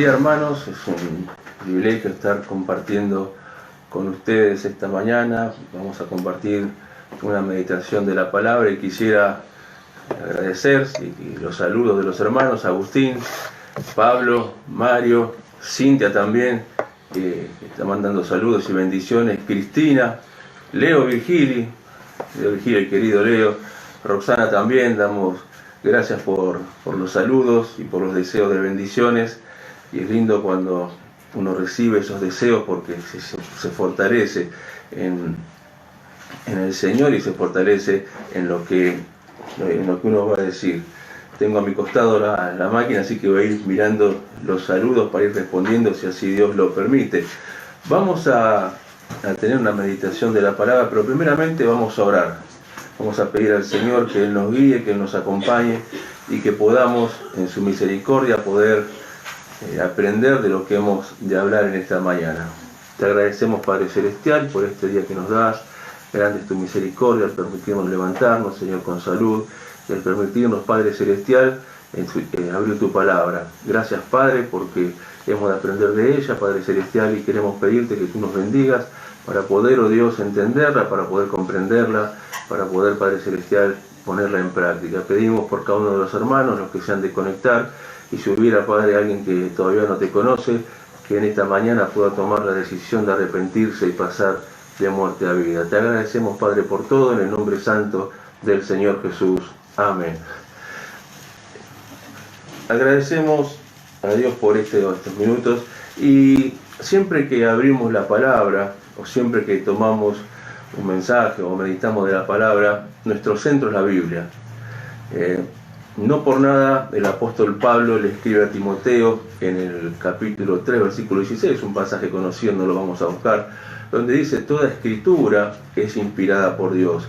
día, hermanos, es un privilegio estar compartiendo con ustedes esta mañana. Vamos a compartir una meditación de la palabra y quisiera agradecer y los saludos de los hermanos Agustín, Pablo, Mario, Cintia también, que está mandando saludos y bendiciones, Cristina, Leo Virgili, querido Leo, Roxana también. Damos gracias por los saludos y por los deseos de bendiciones, y es lindo cuando uno recibe esos deseos porque se fortalece en el Señor y se fortalece en lo que uno va a decir. Tengo a mi costado la máquina, así que voy a ir mirando los saludos para ir respondiendo si así Dios lo permite. Vamos a tener una meditación de la palabra, pero primeramente vamos a orar. Vamos a pedir al Señor que Él nos guíe, que Él nos acompañe y que podamos en su misericordia poder aprender de lo que hemos de hablar en esta mañana. Te agradecemos, Padre Celestial, por este día que nos das. Grande es tu misericordia al permitirnos levantarnos, Señor, con salud, y al permitirnos, Padre Celestial, abrir tu palabra. Gracias, Padre, porque hemos de aprender de ella, Padre Celestial, y queremos pedirte que tú nos bendigas para poder, oh Dios, entenderla, para poder comprenderla, para poder, Padre Celestial, ponerla en práctica. Pedimos por cada uno de los hermanos, los que se han de conectar, y si hubiera, Padre, alguien que todavía no te conoce, que en esta mañana pueda tomar la decisión de arrepentirse y pasar de muerte a vida. Te agradecemos, Padre, por todo, en el nombre santo del Señor Jesús. Amén. Agradecemos a Dios por estos minutos, y siempre que abrimos la palabra, o siempre que tomamos un mensaje o meditamos de la palabra, nuestro centro es la Biblia. No por nada el apóstol Pablo le escribe a Timoteo en el capítulo 3, versículo 16, un pasaje conocido, no lo vamos a buscar, donde dice: toda escritura es inspirada por Dios.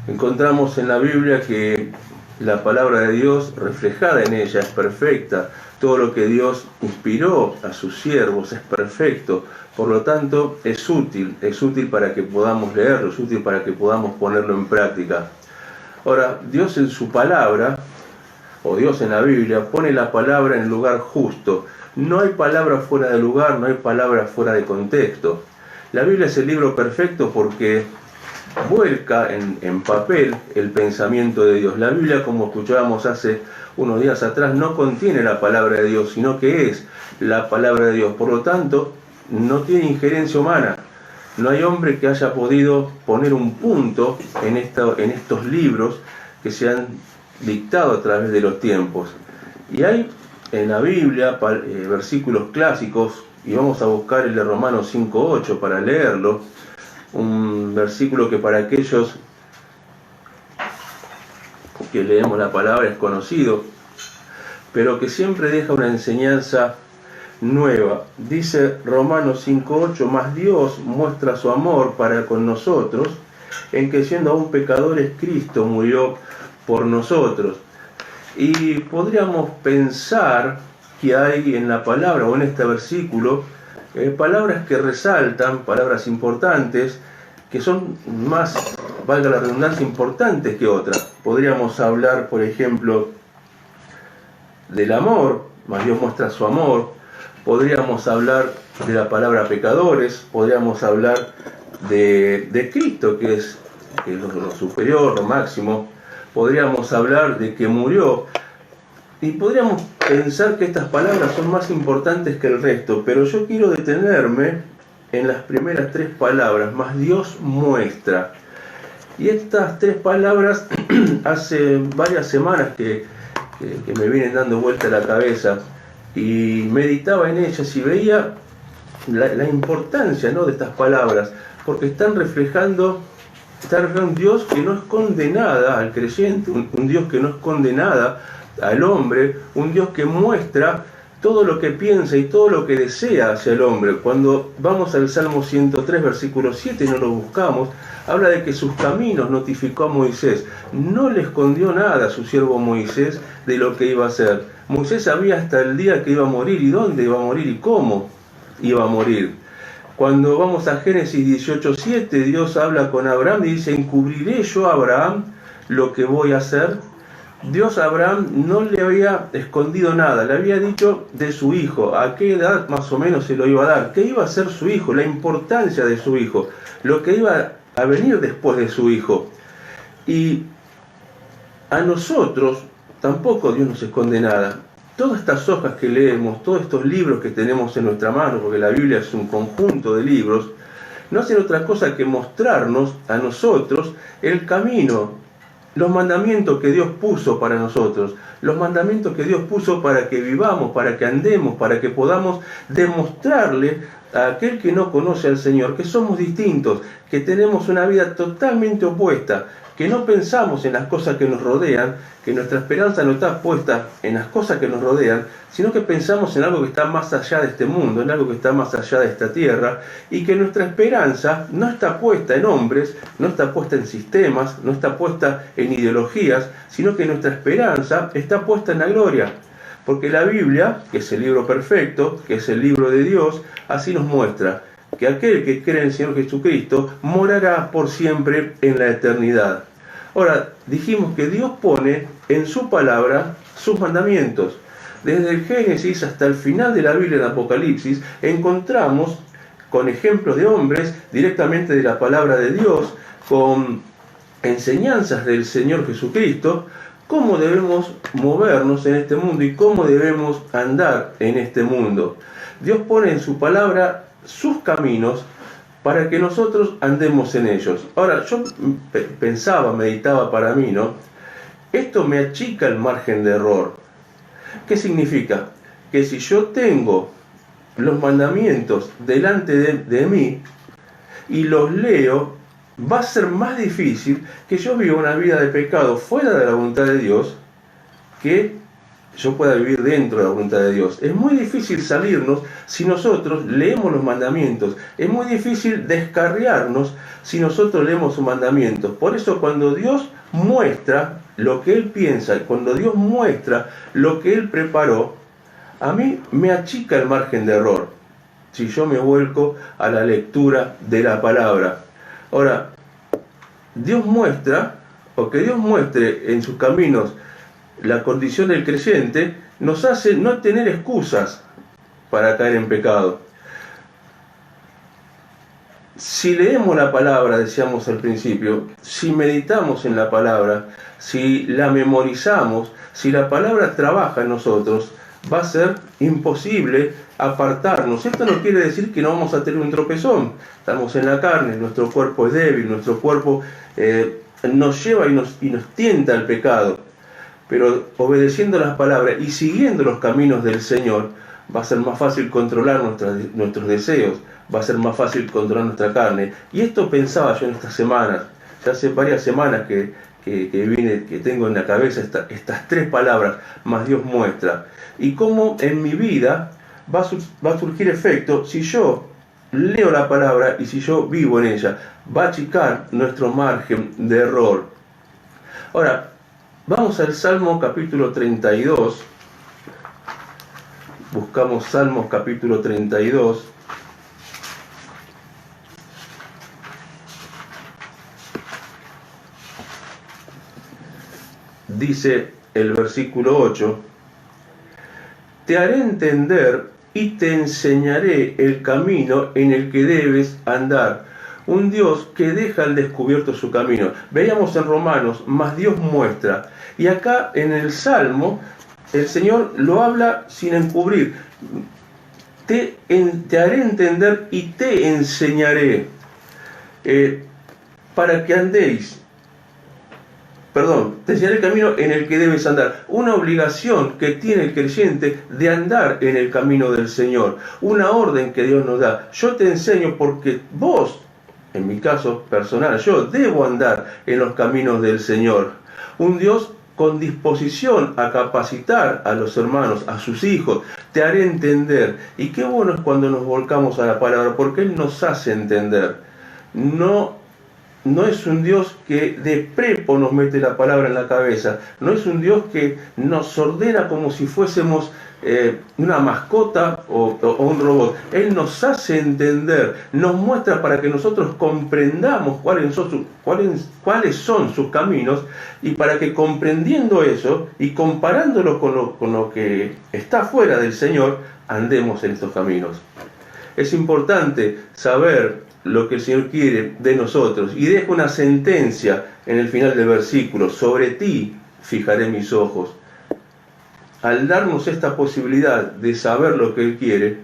Encontramos en la Biblia que la palabra de Dios reflejada en ella es perfecta. Todo lo que Dios inspiró a sus siervos es perfecto. Por lo tanto, es útil para que podamos leerlo, es útil para que podamos ponerlo en práctica. Ahora, Dios en su palabra, o Dios en la Biblia, pone la palabra en el lugar justo. No hay palabra fuera de lugar, no hay palabra fuera de contexto. La Biblia es el libro perfecto porque vuelca en papel el pensamiento de Dios. La Biblia, como escuchábamos hace unos días atrás, no contiene la palabra de Dios, sino que es la palabra de Dios. Por lo tanto, no tiene injerencia humana. No hay hombre que haya podido poner un punto en estos libros que se han dictado a través de los tiempos. Y hay en la Biblia versículos clásicos, y vamos a buscar el de Romanos 5:8 para leerlo, un versículo que para aquellos que leemos la palabra es conocido, pero que siempre deja una enseñanza nueva. Dice Romanos 5:8: mas Dios muestra su amor para con nosotros, en que siendo aún pecadores, Cristo murió por nosotros. Y podríamos pensar que hay en la palabra o en este versículo palabras que resaltan, palabras importantes, que son más, valga la redundancia, importantes que otras. Podríamos hablar, por ejemplo, del amor, mas Dios muestra su amor. Podríamos hablar de la palabra pecadores, podríamos hablar de Cristo, que es lo superior, lo máximo. Podríamos hablar de que murió, y podríamos pensar que estas palabras son más importantes que el resto, pero yo quiero detenerme en las primeras tres palabras: más Dios muestra. Y estas tres palabras hace varias semanas que me vienen dando vuelta a la cabeza, y meditaba en ellas y veía la importancia, ¿no?, de estas palabras, porque están reflejando un Dios que no esconde nada al creyente, un Dios que no esconde nada al hombre, un Dios que muestra todo lo que piensa y todo lo que desea hacia el hombre. Cuando vamos al Salmo 103, versículo 7, no lo buscamos, habla de que sus caminos notificó a Moisés. No le escondió nada a su siervo Moisés de lo que iba a hacer. Moisés sabía hasta el día que iba a morir, y dónde iba a morir, y cómo iba a morir. Cuando vamos a Génesis 18:7, Dios habla con Abraham y dice: encubriré yo a Abraham lo que voy a hacer. Dios a Abraham no le había escondido nada, le había dicho de su hijo, a qué edad más o menos se lo iba a dar, qué iba a ser su hijo, la importancia de su hijo, lo que iba a venir después de su hijo. Y a nosotros tampoco Dios nos esconde nada. Todas estas hojas que leemos, todos estos libros que tenemos en nuestra mano, porque la Biblia es un conjunto de libros, no hacen otra cosa que mostrarnos a nosotros el camino, los mandamientos que Dios puso para nosotros, los mandamientos que Dios puso para que vivamos, para que andemos, para que podamos demostrarle a aquel que no conoce al Señor que somos distintos, que tenemos una vida totalmente opuesta, que no pensamos en las cosas que nos rodean, que nuestra esperanza no está puesta en las cosas que nos rodean, sino que pensamos en algo que está más allá de este mundo, en algo que está más allá de esta tierra, y que nuestra esperanza no está puesta en hombres, no está puesta en sistemas, no está puesta en ideologías, sino que nuestra esperanza está puesta en la gloria. Porque la Biblia, que es el libro perfecto, que es el libro de Dios, así nos muestra que aquel que cree en el Señor Jesucristo morará por siempre en la eternidad. Ahora, dijimos que Dios pone en su palabra sus mandamientos. Desde el Génesis hasta el final de la Biblia en Apocalipsis encontramos con ejemplos de hombres directamente de la palabra de Dios, con enseñanzas del Señor Jesucristo, cómo debemos movernos en este mundo y cómo debemos andar en este mundo. Dios pone en su palabra sus caminos para que nosotros andemos en ellos. Ahora, yo pensaba, meditaba para mí, ¿no? Esto me achica el margen de error. ¿Qué significa? Que si yo tengo los mandamientos delante de mí y los leo, va a ser más difícil que yo viva una vida de pecado fuera de la voluntad de Dios que yo pueda vivir dentro de la voluntad de Dios. Es muy difícil salirnos si nosotros leemos los mandamientos. Es muy difícil descarriarnos si nosotros leemos sus mandamientos. Por eso cuando Dios muestra lo que Él piensa, cuando Dios muestra lo que Él preparó, a mí me achica el margen de error si yo me vuelco a la lectura de la palabra. Ahora, Dios muestra, o que Dios muestre en sus caminos la condición del creyente, nos hace no tener excusas para caer en pecado. Si leemos la palabra, decíamos al principio, si meditamos en la palabra, si la memorizamos, si la palabra trabaja en nosotros, va a ser imposible apartarnos. Esto no quiere decir que no vamos a tener un tropezón. Estamos en la carne, nuestro cuerpo es débil, nuestro cuerpo nos lleva y nos tienta al pecado. Pero obedeciendo las palabras y siguiendo los caminos del Señor, va a ser más fácil controlar nuestros deseos, va a ser más fácil controlar nuestra carne. Y esto pensaba yo en estas semanas. Ya hace varias semanas que tengo en la cabeza estas tres palabras, más Dios muestra. Y cómo en mi vida va a surgir efecto si yo leo la palabra y si yo vivo en ella. Va a achicar nuestro margen de error. Ahora, vamos al Salmo capítulo 32. Buscamos Salmos capítulo 32. Dice el versículo 8: te haré entender y te enseñaré el camino en el que debes andar. Un Dios que deja al descubierto su camino. Veíamos en Romanos, más Dios muestra. Y acá en el Salmo, el Señor lo habla sin encubrir. Te haré entender y te enseñaré para que andéis. Te enseñaré el camino en el que debes andar. Una obligación que tiene el creyente de andar en el camino del Señor. Una orden que Dios nos da. Yo te enseño porque vos, en mi caso personal, yo debo andar en los caminos del Señor. Un Dios con disposición a capacitar a los hermanos, a sus hijos. Te haré entender. Y qué bueno es cuando nos volcamos a la palabra, porque Él nos hace entender. No es un Dios que de prepo nos mete la palabra en la cabeza. No es un Dios que nos ordena como si fuésemos una mascota o un robot. Él nos hace entender, nos muestra para que nosotros comprendamos cuáles son sus caminos, y para que comprendiendo eso y comparándolo con lo que está fuera del Señor, andemos en estos caminos. Es importante saber lo que el Señor quiere de nosotros, y deja una sentencia en el final del versículo: sobre ti fijaré mis ojos. Al darnos esta posibilidad de saber lo que Él quiere,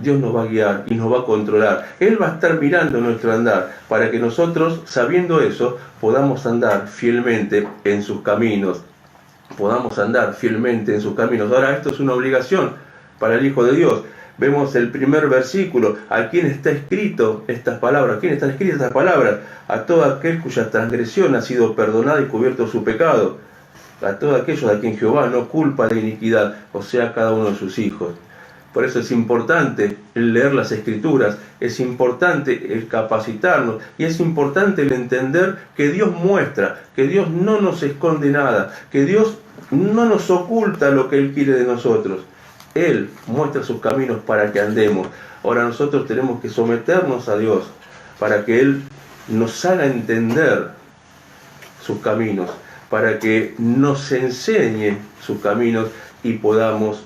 Dios nos va a guiar y nos va a controlar. Él va a estar mirando nuestro andar para que nosotros, sabiendo eso, podamos andar fielmente en sus caminos. Podamos andar fielmente en sus caminos. Ahora, esto es una obligación para el Hijo de Dios. Vemos el primer versículo: ¿a quién está escrito estas palabras? ¿A quién están escritas estas palabras? A todo aquel cuya transgresión ha sido perdonada y cubierto su pecado. A todos aquellos a quien Jehová no culpa de iniquidad, o sea, cada uno de sus hijos. Por eso es importante el leer las Escrituras, es importante el capacitarnos, y es importante el entender que Dios muestra, que Dios no nos esconde nada, que Dios no nos oculta lo que Él quiere de nosotros. Él muestra sus caminos para que andemos. Ahora nosotros tenemos que someternos a Dios para que Él nos haga entender sus caminos, para que nos enseñe sus caminos y podamos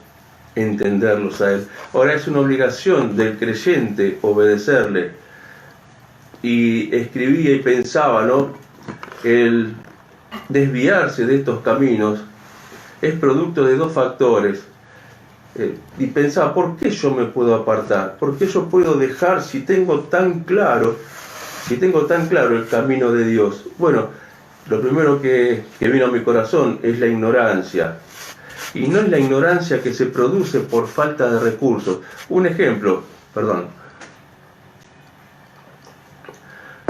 entenderlos a Él. Ahora, es una obligación del creyente obedecerle. Y escribía y pensaba, ¿no? El desviarse de estos caminos es producto de dos factores. Y pensaba, ¿por qué yo me puedo apartar? ¿Por qué yo puedo dejar si tengo tan claro el camino de Dios? Bueno, lo primero que vino a mi corazón es la ignorancia. Y no es la ignorancia que se produce por falta de recursos. Un ejemplo,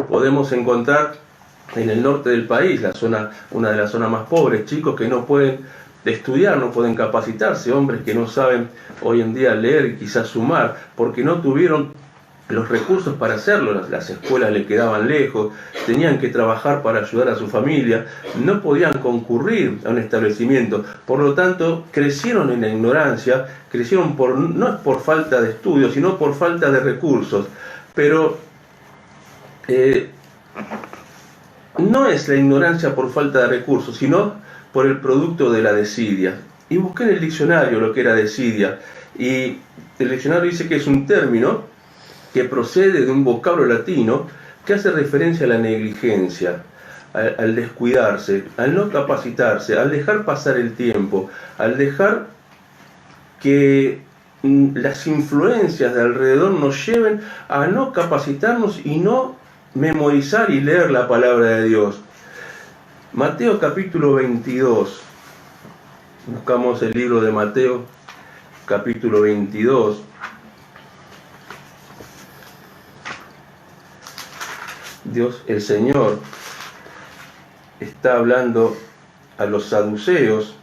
podemos encontrar en el norte del país, una de las zonas más pobres, chicos que no pueden estudiar, no pueden capacitarse, hombres que no saben hoy en día leer y quizás sumar, porque no tuvieron los recursos para hacerlo. Las escuelas le quedaban lejos, tenían que trabajar para ayudar a su familia, no podían concurrir a un establecimiento, por lo tanto crecieron en la ignorancia, crecieron no es por falta de estudio, sino por falta de recursos. Pero no es la ignorancia por falta de recursos, sino por el producto de la desidia. Y busqué en el diccionario lo que era desidia, y el diccionario dice que es un término que procede de un vocablo latino que hace referencia a la negligencia, al descuidarse, al no capacitarse, al dejar pasar el tiempo, al dejar que las influencias de alrededor nos lleven a no capacitarnos y no memorizar y leer la palabra de Dios. Mateo capítulo 22. Buscamos el libro de Mateo capítulo 22. Dios, el Señor, está hablando a los saduceos.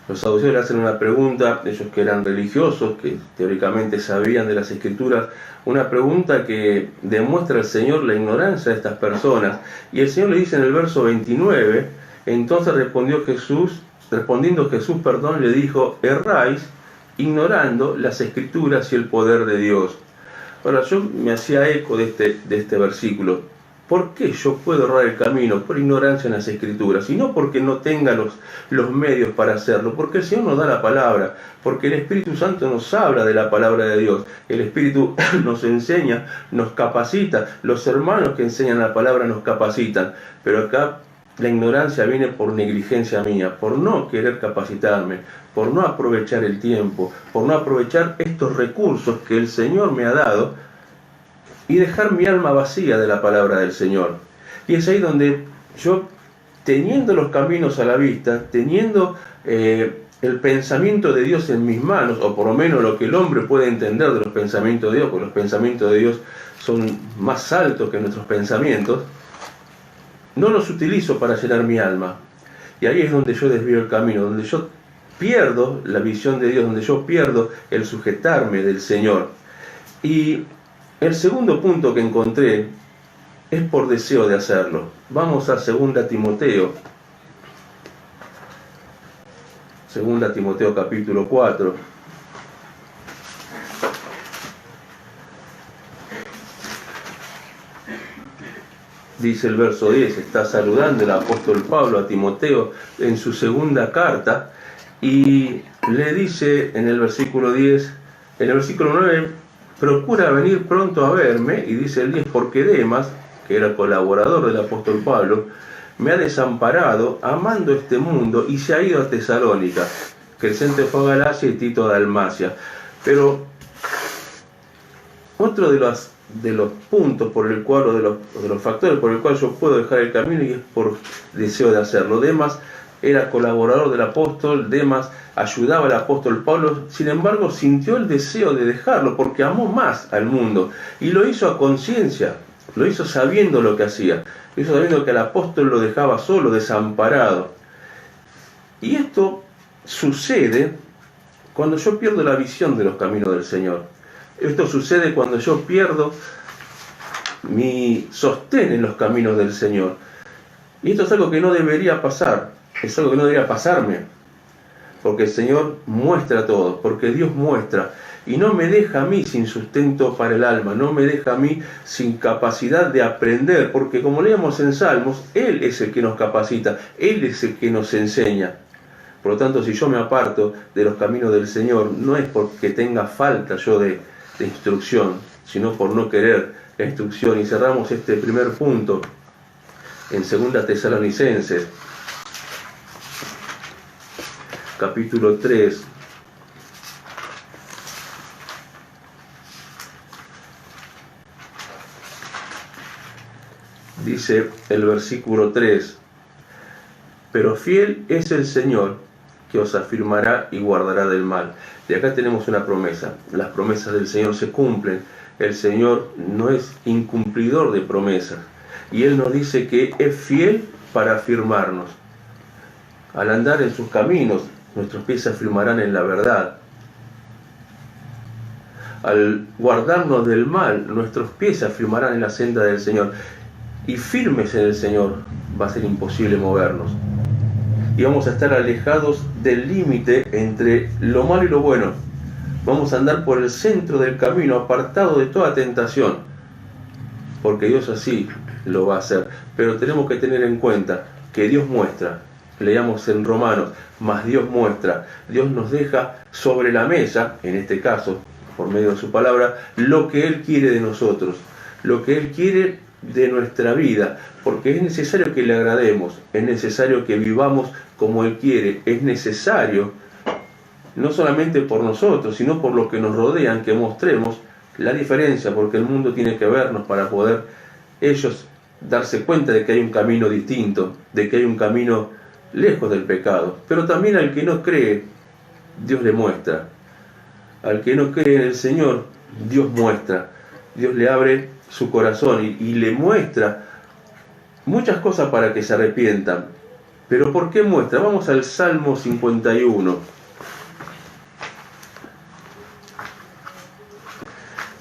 Los saduceos le hacen una pregunta, ellos que eran religiosos, que teóricamente sabían de las Escrituras, una pregunta que demuestra al Señor la ignorancia de estas personas. Y el Señor le dice en el verso 29, entonces respondiendo Jesús, le dijo: erráis ignorando las Escrituras y el poder de Dios. Ahora, yo me hacía eco de este versículo. ¿Por qué yo puedo errar el camino? Por ignorancia en las Escrituras, y no porque no tenga los medios para hacerlo, porque el Señor nos da la palabra, porque el Espíritu Santo nos habla de la palabra de Dios, el Espíritu nos enseña, nos capacita, los hermanos que enseñan la palabra nos capacitan, pero acá la ignorancia viene por negligencia mía, por no querer capacitarme, por no aprovechar el tiempo, por no aprovechar estos recursos que el Señor me ha dado, y dejar mi alma vacía de la palabra del Señor. Y es ahí donde yo, teniendo los caminos a la vista, teniendo el pensamiento de Dios en mis manos, o por lo menos lo que el hombre puede entender de los pensamientos de Dios, porque los pensamientos de Dios son más altos que nuestros pensamientos, no los utilizo para llenar mi alma. Y ahí es donde yo desvío el camino, donde yo pierdo la visión de Dios, donde yo pierdo el sujetarme del Señor. Y el segundo punto que encontré es por deseo de hacerlo. Vamos a 2 Timoteo. Segunda Timoteo capítulo 4. Dice el verso 10, está saludando el apóstol Pablo a Timoteo en su segunda carta y le dice en el versículo 10, en el versículo 9, procura venir pronto a verme, y dice el 10, porque Demas, que era colaborador del apóstol Pablo, me ha desamparado amando este mundo y se ha ido a Tesalónica. Crescente fue a Galacia y Tito a Dalmacia. Pero otro de los puntos por el cual, o de los factores por el cual yo puedo dejar el camino, y es por deseo de hacerlo. Demas era colaborador del apóstol, Demas ayudaba al apóstol Pablo, sin embargo sintió el deseo de dejarlo porque amó más al mundo y lo hizo a conciencia, lo hizo sabiendo lo que hacía, lo hizo sabiendo que el apóstol lo dejaba solo, desamparado. Y esto sucede cuando yo pierdo la visión de los caminos del Señor. Esto sucede cuando yo pierdo mi sostén en los caminos del Señor. Y esto es algo que no debería pasar, es algo que no debería pasarme, porque el Señor muestra todo, porque Dios muestra, y no me deja a mí sin sustento para el alma, no me deja a mí sin capacidad de aprender, porque como leemos en Salmos, Él es el que nos capacita, Él es el que nos enseña. Por lo tanto, si yo me aparto de los caminos del Señor, no es porque tenga falta yo de instrucción, sino por no querer la instrucción. Y cerramos este primer punto en 2 Tesalonicenses, capítulo 3. Dice el versículo 3, pero fiel es el Señor, que os afirmará y guardará del mal. Y acá tenemos una promesa. Las promesas del Señor se cumplen. El Señor no es incumplidor de promesas. Y Él nos dice que es fiel para afirmarnos. Al andar en sus caminos, nuestros pies se afirmarán en la verdad. Al guardarnos del mal, nuestros pies se afirmarán en la senda del Señor. Y firmes en el Señor, va a ser imposible movernos. Y vamos a estar alejados del límite entre lo malo y lo bueno. Vamos a andar por el centro del camino, apartado de toda tentación, porque Dios así lo va a hacer. Pero tenemos que tener en cuenta que Dios muestra, leamos en Romanos, mas Dios muestra, Dios nos deja sobre la mesa, en este caso, por medio de su palabra, lo que Él quiere de nosotros, lo que Él quiere de nuestra vida, porque es necesario que le agrademos, es necesario que vivamos como Él quiere, es necesario, no solamente por nosotros, sino por los que nos rodean, que mostremos la diferencia, porque el mundo tiene que vernos para poder ellos darse cuenta de que hay un camino distinto, de que hay un camino lejos del pecado. Pero también al que no cree, Dios le muestra. Al que no cree en el Señor, Dios muestra. Dios le abre su corazón y le muestra muchas cosas para que se arrepientan. Pero ¿por qué muestra? Vamos al Salmo 51.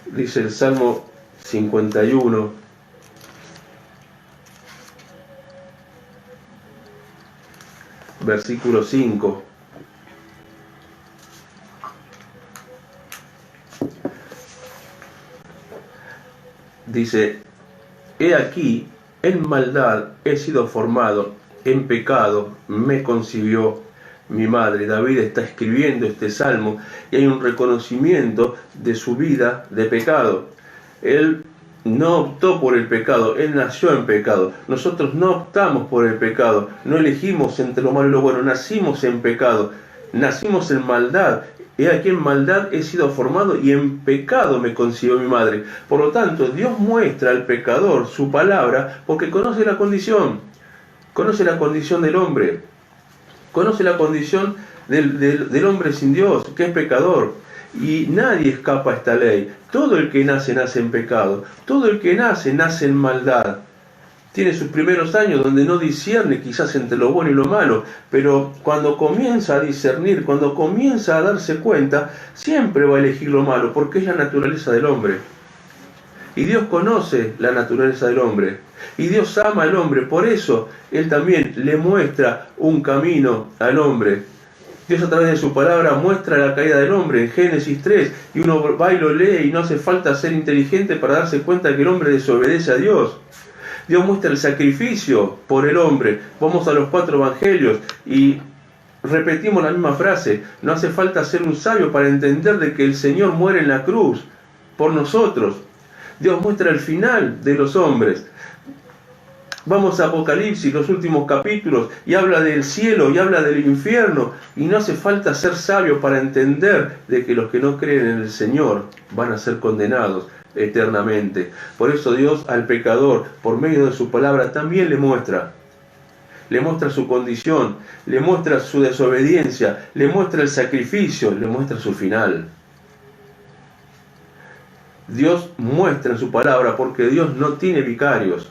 Dice el Salmo 51, versículo 5. Dice, he aquí, en maldad he sido formado, en pecado me concibió mi madre. David está escribiendo este salmo y hay un reconocimiento de su vida de pecado. Él no optó por el pecado, él nació en pecado. Nosotros no optamos por el pecado, no elegimos entre lo malo y lo bueno, nacimos en pecado, nacimos en maldad. He aquí en maldad he sido formado y en pecado me concibió mi madre. Por lo tanto, Dios muestra al pecador su palabra porque conoce la condición del hombre, conoce la condición del hombre sin Dios, que es pecador. Y nadie escapa a esta ley. Todo el que nace, nace en pecado. Todo el que nace, nace en maldad. Tiene sus primeros años donde no discierne quizás entre lo bueno y lo malo, pero cuando comienza a discernir, cuando comienza a darse cuenta, siempre va a elegir lo malo, porque es la naturaleza del hombre. Y Dios conoce la naturaleza del hombre. Y Dios ama al hombre, por eso Él también le muestra un camino al hombre. Dios a través de su palabra muestra la caída del hombre en Génesis 3, y uno va y lo lee y no hace falta ser inteligente para darse cuenta que el hombre desobedece a Dios. Dios muestra el sacrificio por el hombre. Vamos a los 4 evangelios y repetimos la misma frase. No hace falta ser un sabio para entender de que el Señor muere en la cruz por nosotros. Dios muestra el final de los hombres. Vamos a Apocalipsis, los últimos capítulos, y habla del cielo y habla del infierno, y no hace falta ser sabio para entender de que los que no creen en el Señor van a ser condenados eternamente. Por eso Dios al pecador, por medio de su palabra, también le muestra su condición, le muestra su desobediencia, le muestra el sacrificio, le muestra su final. Dios muestra en su palabra, porque Dios no tiene vicarios,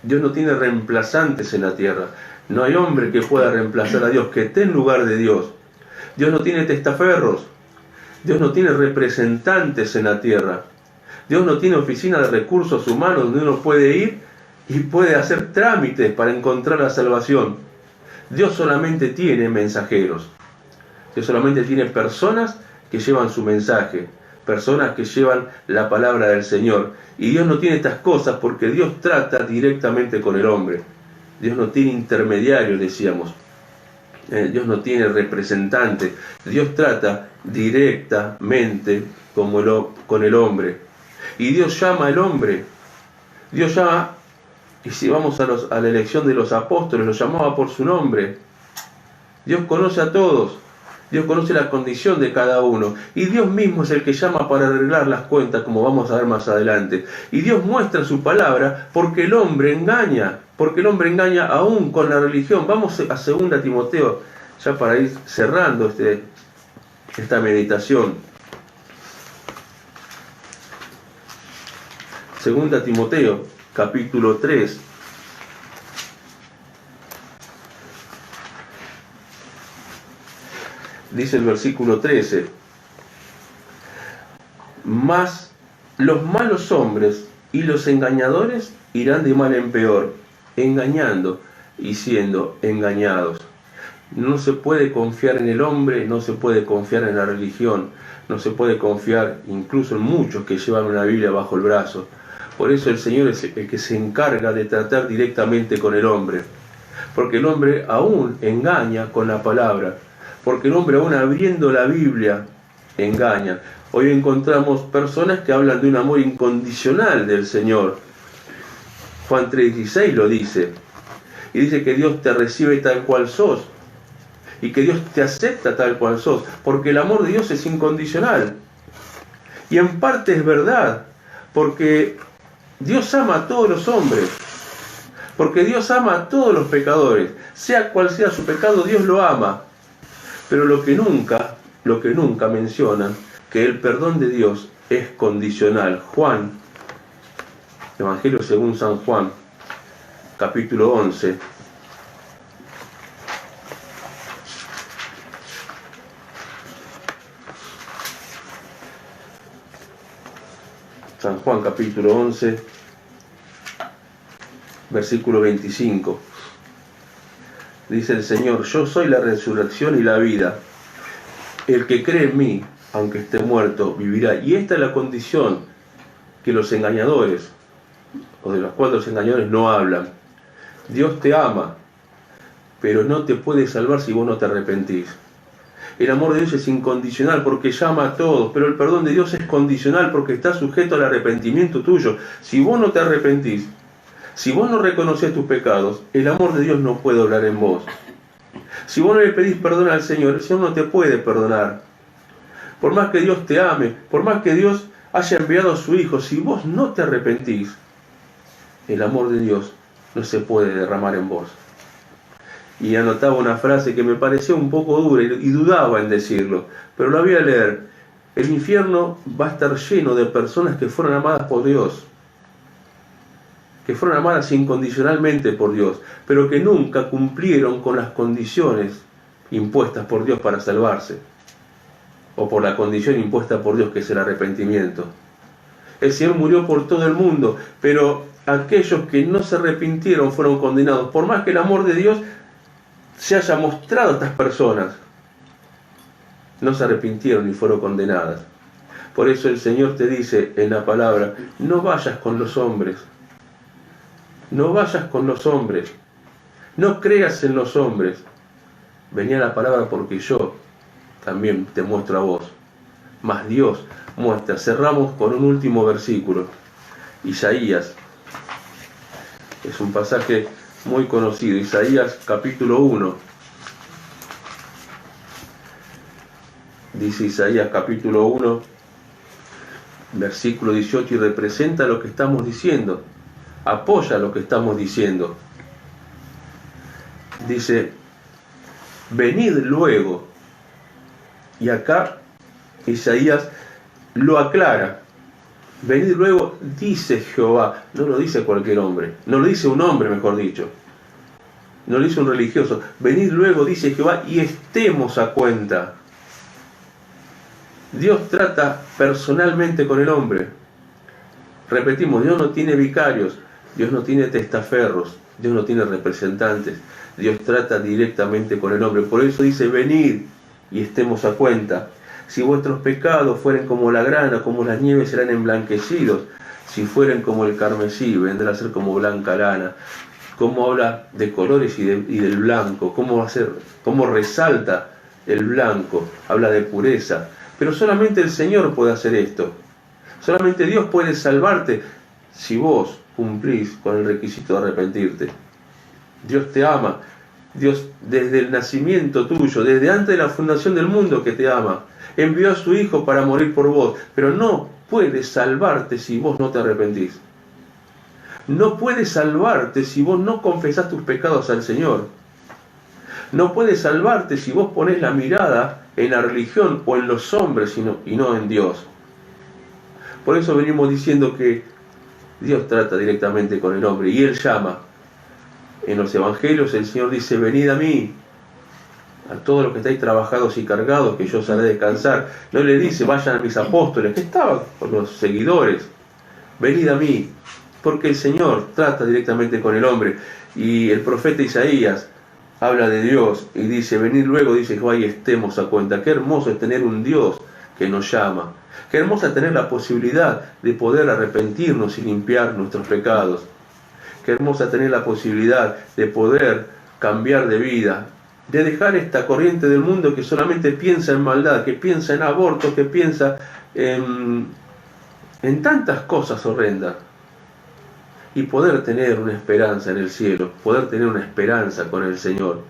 Dios no tiene reemplazantes en la tierra. No hay hombre que pueda reemplazar a Dios, que esté en lugar de Dios. Dios no tiene testaferros, Dios no tiene representantes en la tierra. Dios no tiene oficina de recursos humanos donde uno puede ir y puede hacer trámites para encontrar la salvación. Dios solamente tiene mensajeros. Dios solamente tiene personas que llevan su mensaje, personas que llevan la palabra del Señor. Y Dios no tiene estas cosas porque Dios trata directamente con el hombre. Dios no tiene intermediarios, decíamos. Dios no tiene representante. Dios trata directamente con el hombre. Y Dios llama al hombre. Dios llama, y si vamos a la elección de los apóstoles, los llamaba por su nombre. Dios conoce a todos. Dios conoce la condición de cada uno. Y Dios mismo es el que llama para arreglar las cuentas, como vamos a ver más adelante. Y Dios muestra su palabra porque el hombre engaña. Porque el hombre engaña aún con la religión. Vamos a 2 Timoteo, ya para ir cerrando esta meditación. 2 Timoteo, capítulo 3. Dice el versículo 13. Mas los malos hombres y los engañadores irán de mal en peor, engañando y siendo engañados. No se puede confiar en el hombre, no se puede confiar en la religión, no se puede confiar incluso en muchos que llevan una Biblia bajo el brazo. Por eso el Señor es el que se encarga de tratar directamente con el hombre. Porque el hombre aún engaña con la palabra. Porque el hombre aún abriendo la Biblia engaña. Hoy encontramos personas que hablan de un amor incondicional del Señor. Juan 3:16 lo dice. Y dice que Dios te recibe tal cual sos. Y que Dios te acepta tal cual sos. Porque el amor de Dios es incondicional. Y en parte es verdad. Porque Dios ama a todos los hombres. Porque Dios ama a todos los pecadores. Sea cual sea su pecado, Dios lo ama. Pero lo que nunca mencionan, que el perdón de Dios es condicional. Juan, Evangelio según San Juan, capítulo 11. San Juan, capítulo 11, versículo 25. Dice el Señor: yo soy la resurrección y la vida. El que cree en mí, aunque esté muerto, vivirá. Y esta es la condición que los engañadores, o de los cuales los engañadores no hablan. Dios te ama, pero no te puede salvar si vos no te arrepentís. El amor de Dios es incondicional porque llama a todos, pero el perdón de Dios es condicional porque está sujeto al arrepentimiento tuyo. Si vos no te arrepentís, si vos no reconoces tus pecados, el amor de Dios no puede obrar en vos. Si vos no le pedís perdón al Señor, el Señor no te puede perdonar. Por más que Dios te ame, por más que Dios haya enviado a su Hijo, si vos no te arrepentís, el amor de Dios no se puede derramar en vos. Y anotaba una frase que me pareció un poco dura y dudaba en decirlo, pero la voy a leer. El infierno va a estar lleno de personas que fueron amadas por Dios, que fueron amadas incondicionalmente por Dios, pero que nunca cumplieron con las condiciones impuestas por Dios para salvarse, o por la condición impuesta por Dios, que es el arrepentimiento. El Señor murió por todo el mundo, pero aquellos que no se arrepintieron fueron condenados, por más que el amor de Dios se haya mostrado a estas personas. no se arrepintieron y fueron condenadas. Por eso el Señor te dice en la palabra, no vayas con los hombres, no vayas con los hombres, no creas en los hombres. Venía la palabra porque yo también te muestro a vos. Mas Dios muestra. Cerramos con un último versículo. Isaías. Es un pasaje muy conocido. Isaías capítulo 1. Dice Isaías capítulo 1, versículo 18, y representa lo que estamos diciendo. Apoya lo que estamos diciendo. Dice, venid luego. Y acá Isaías lo aclara. Venid luego, dice Jehová. No lo dice cualquier hombre. No lo dice un hombre, mejor dicho. No lo dice un religioso. Venid luego, dice Jehová, y estemos a cuenta. Dios trata personalmente con el hombre. Repetimos, Dios no tiene vicarios. Dios no tiene testaferros. Dios no tiene representantes. Dios trata directamente con el hombre. Por eso dice, venid y estemos a cuenta. Si vuestros pecados fueren como la grana, como las nieves, serán emblanquecidos. Si fueren como el carmesí, vendrá a ser como blanca lana. Cómo habla de colores y del blanco, cómo resalta el blanco, habla de pureza. Pero solamente el Señor puede hacer esto. Solamente Dios puede salvarte si vos cumplís con el requisito de arrepentirte. Dios te ama. Dios desde el nacimiento tuyo, desde antes de la fundación del mundo que te ama, envió a su Hijo para morir por vos, pero no puede salvarte si vos no te arrepentís. No puede salvarte si vos no confesás tus pecados al Señor. No puede salvarte si vos ponés la mirada en la religión o en los hombres y no en Dios. Por eso venimos diciendo que Dios trata directamente con el hombre y Él llama. En los evangelios el Señor dice, venid a mí, a todos los que estáis trabajados y cargados, que yo os haré descansar. No le dice, vayan a mis apóstoles, que estaban con los seguidores. Venid a mí, porque el Señor trata directamente con el hombre. Y el profeta Isaías habla de Dios y dice, venid luego, dice Jehová, y estemos a cuenta. Qué hermoso es tener un Dios que nos llama. Qué hermoso es tener la posibilidad de poder arrepentirnos y limpiar nuestros pecados. Qué hermosa tener la posibilidad de poder cambiar de vida, de dejar esta corriente del mundo que solamente piensa en maldad, que piensa en abortos, que piensa en tantas cosas horrendas, y poder tener una esperanza en el cielo, poder tener una esperanza con el Señor.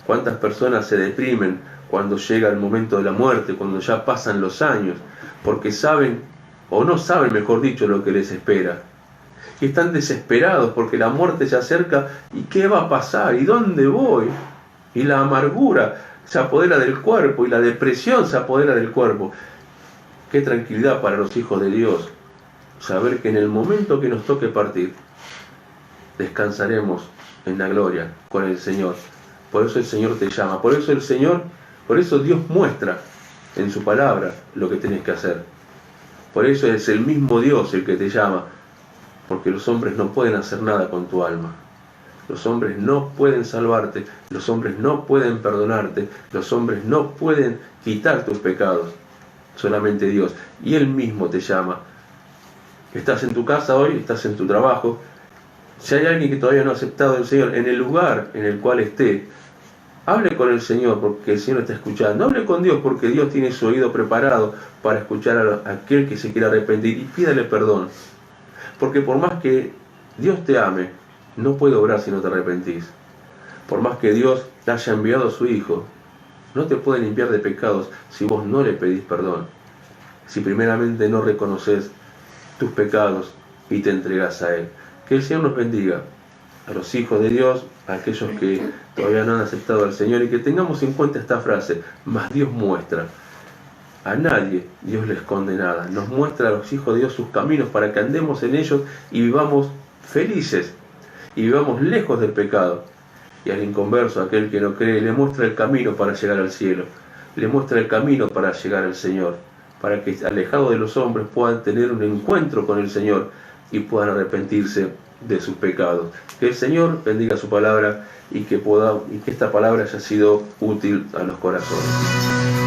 ¿Cuántas personas se deprimen cuando llega el momento de la muerte, cuando ya pasan los años, porque saben, o no saben, mejor dicho, lo que les espera? Y están desesperados porque la muerte se acerca. ¿Y qué va a pasar? ¿Y dónde voy? Y la amargura se apodera del cuerpo y la depresión se apodera del cuerpo. Qué tranquilidad para los hijos de Dios saber que en el momento que nos toque partir descansaremos en la gloria con el Señor. Por eso el Señor te llama. Por eso Dios muestra en su palabra lo que tienes que hacer. Por eso es el mismo Dios el que te llama. Porque los hombres no pueden hacer nada con tu alma. Los hombres no pueden salvarte. Los hombres no pueden perdonarte. Los hombres no pueden quitar tus pecados. Solamente Dios. Y Él mismo te llama. Estás en tu casa hoy, estás en tu trabajo. Si hay alguien que todavía no ha aceptado al Señor, en el lugar en el cual esté, hable con el Señor porque el Señor está escuchando. Hable con Dios porque Dios tiene su oído preparado para escuchar a aquel que se quiera arrepentir, y pídale perdón. Porque por más que Dios te ame, no puede obrar si no te arrepentís. Por más que Dios te haya enviado a su Hijo, no te puede limpiar de pecados si vos no le pedís perdón. Si primeramente no reconoces tus pecados y te entregas a Él. Que el Señor nos bendiga a los hijos de Dios, a aquellos que todavía no han aceptado al Señor, y que tengamos en cuenta esta frase, mas Dios muestra. A nadie Dios le esconde nada. Nos muestra a los hijos de Dios sus caminos para que andemos en ellos y vivamos felices y vivamos lejos del pecado. Y al inconverso, aquel que no cree, le muestra el camino para llegar al cielo. Le muestra el camino para llegar al Señor, para que alejado de los hombres puedan tener un encuentro con el Señor, y puedan arrepentirse de sus pecados. Que el Señor bendiga su palabra y que esta palabra haya sido útil a los corazones.